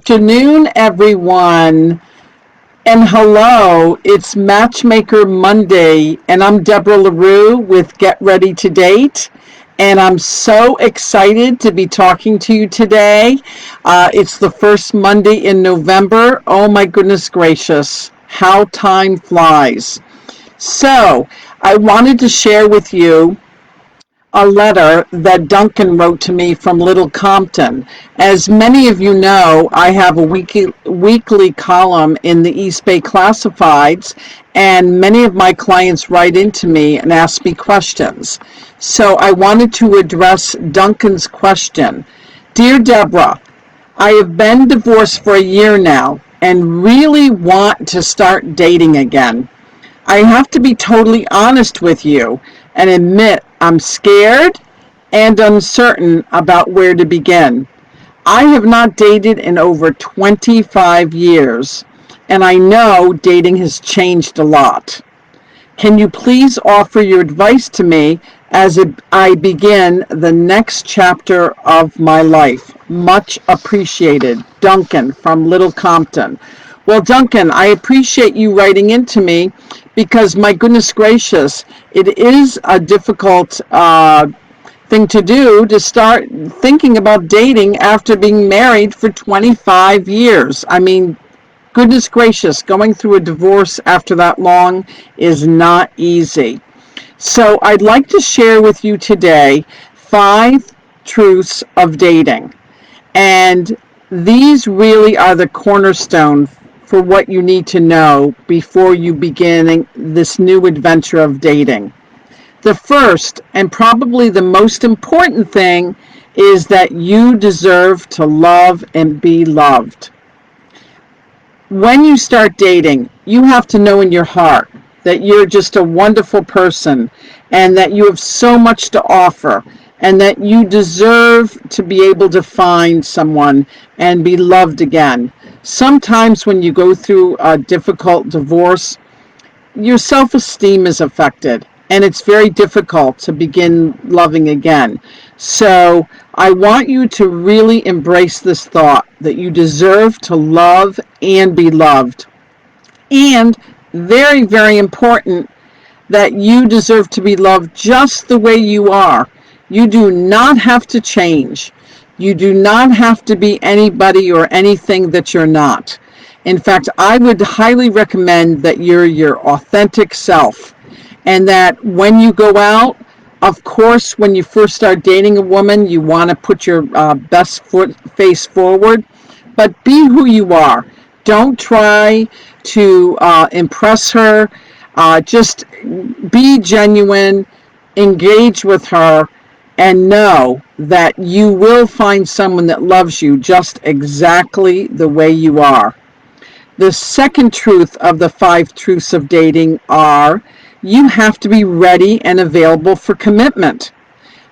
afternoon, everyone. And hello, it's Matchmaker Monday, and I'm Debra LaRue with Get Ready to Date. And I'm so excited to be talking to you today. It's the first Monday in November. Oh my goodness gracious, how time flies. So, I wanted to share with you a letter that Duncan wrote to me from Little Compton. As many of you know, I have a weekly column in the East Bay Classifieds, and many of my clients write into me and ask me questions. So I wanted to address Duncan's question. Dear Debra, I have been divorced for a year now and really want to start dating again. I have to be totally honest with you and admit I'm scared and uncertain about where to begin. I have not dated in over 25 years, and I know dating has changed a lot. Can you please offer your advice to me as I begin the next chapter of my life? Much appreciated. Duncan from Little Compton. Well, Duncan, I appreciate you writing into me because, my goodness gracious, it is a difficult thing to do to start thinking about dating after being married for 25 years. I mean, goodness gracious, going through a divorce after that long is not easy. So I'd like to share with you today 5 truths of dating. And these really are the cornerstone for what you need to know before you begin this new adventure of dating. The first and probably the most important thing is that you deserve to love and be loved. When you start dating, you have to know in your heart that you're just a wonderful person and that you have so much to offer and that you deserve to be able to find someone and be loved again. Sometimes when you go through a difficult divorce, your self-esteem is affected and it's very difficult to begin loving again. So I want you to really embrace this thought that you deserve to love and be loved. And very, very important, that you deserve to be loved just the way you are. You do not have to change. You do not have to be anybody or anything that you're not. In fact, I would highly recommend that you're your authentic self, and that when you go out, of course, when you first start dating a woman, you want to put your best face forward, but be who you are. Don't try to impress her. Just be genuine, engage with her, and know that you will find someone that loves you just exactly the way you are. The second truth of the 5 truths of dating are you have to be ready and available for commitment.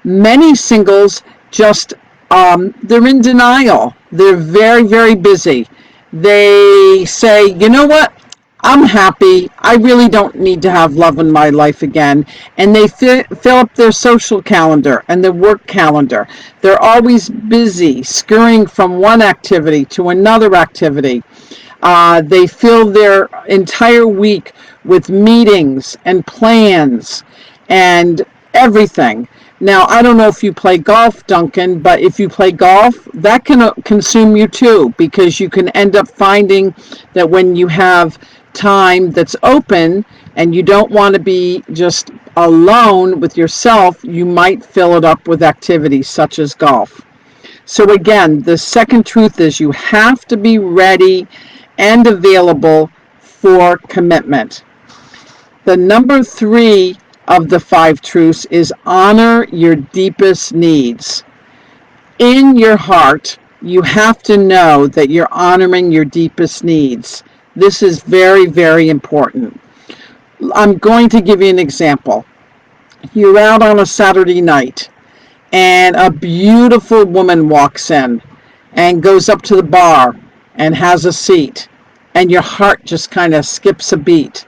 Many singles just, they're in denial. They're very, very busy. They say, you know what? I'm happy. I really don't need to have love in my life again. And they fill up their social calendar and their work calendar. They're always busy, scurrying from one activity to another activity. They fill their entire week with meetings and plans and everything. Now, I don't know if you play golf, Duncan, but if you play golf, that can consume you too, because you can end up finding that when you have time that's open and you don't want to be just alone with yourself, you might fill it up with activities such as golf. So again, the second truth is you have to be ready and available for commitment. The number 3 of the 5 truths is honor your deepest needs. In your heart, you have to know that you're honoring your deepest needs. This is very, very important. I'm going to give you an example. You're out on a Saturday night and a beautiful woman walks in and goes up to the bar and has a seat, and your heart just kind of skips a beat.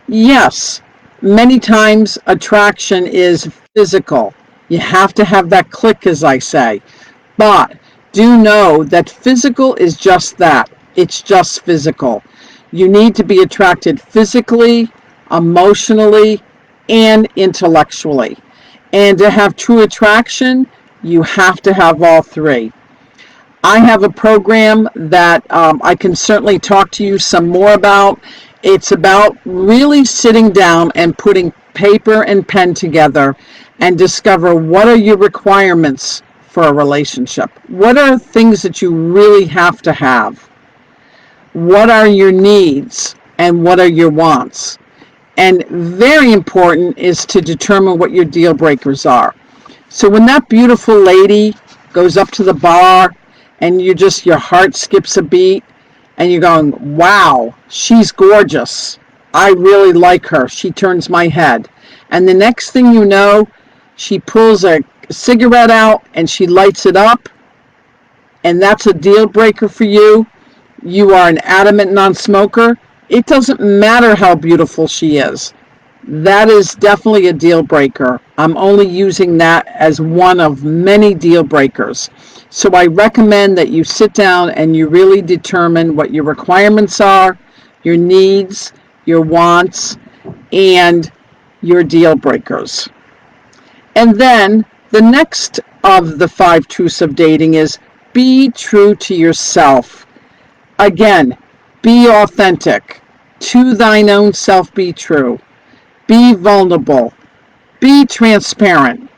Yes, many times attraction is physical. You have to have that click, as I say. But do know that physical is just that. It's just physical. You need to be attracted physically, emotionally, and intellectually. And to have true attraction, you have to have all three. I have a program that I can certainly talk to you some more about. It's about really sitting down and putting paper and pen together and discover what are your requirements for a relationship. What are things that you really have to have? What are your needs and what are your wants? And very important is to determine what your deal breakers are. So when that beautiful lady goes up to the bar and your heart skips a beat and you're going, wow, she's gorgeous. I really like her. She turns my head. And the next thing you know, she pulls a cigarette out and she lights it up, and that's a deal breaker for you. You are an adamant non-smoker. It doesn't matter how beautiful she is. That is definitely a deal breaker. I'm only using that as one of many deal breakers. So I recommend that you sit down and you really determine what your requirements are, your needs, your wants, and your deal breakers. And then the next of the 5 truths of dating is be true to yourself. Again, be authentic. To thine own self be true. Be vulnerable. Be transparent.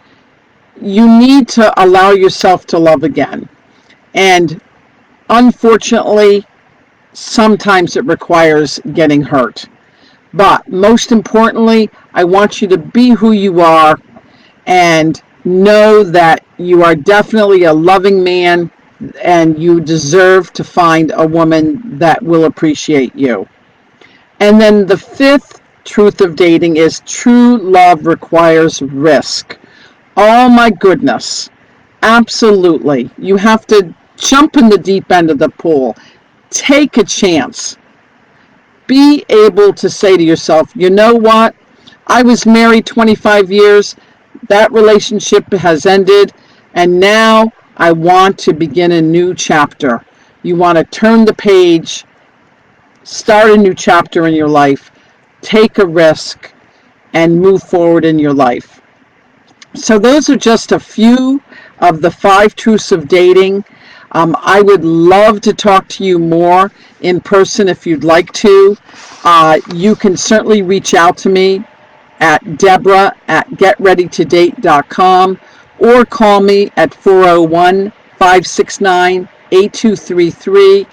You need to allow yourself to love again. And unfortunately, sometimes it requires getting hurt. But most importantly, I want you to be who you are and know that you are definitely a loving man and you deserve to find a woman that will appreciate you. And then the 5th truth of dating is true love requires risk. Oh my goodness. Absolutely. You have to jump in the deep end of the pool. Take a chance. Be able to say to yourself, you know what? I was married 25 years. That relationship has ended. And now I want to begin a new chapter. You want to turn the page, start a new chapter in your life, take a risk, and move forward in your life. So those are just a few of the 5 truths of dating. I would love to talk to you more in person if you'd like to. You can certainly reach out to me at Debra at getreadytodate.com or call me at 401-569-8233.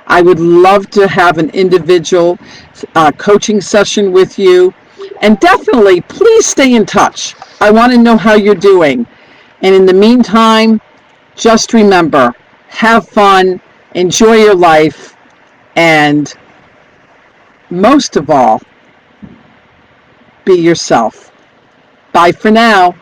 I would love to have an individual coaching session with you. And definitely, please stay in touch. I want to know how you're doing. And in the meantime, just remember, have fun, enjoy your life, and most of all, be yourself. Bye for now.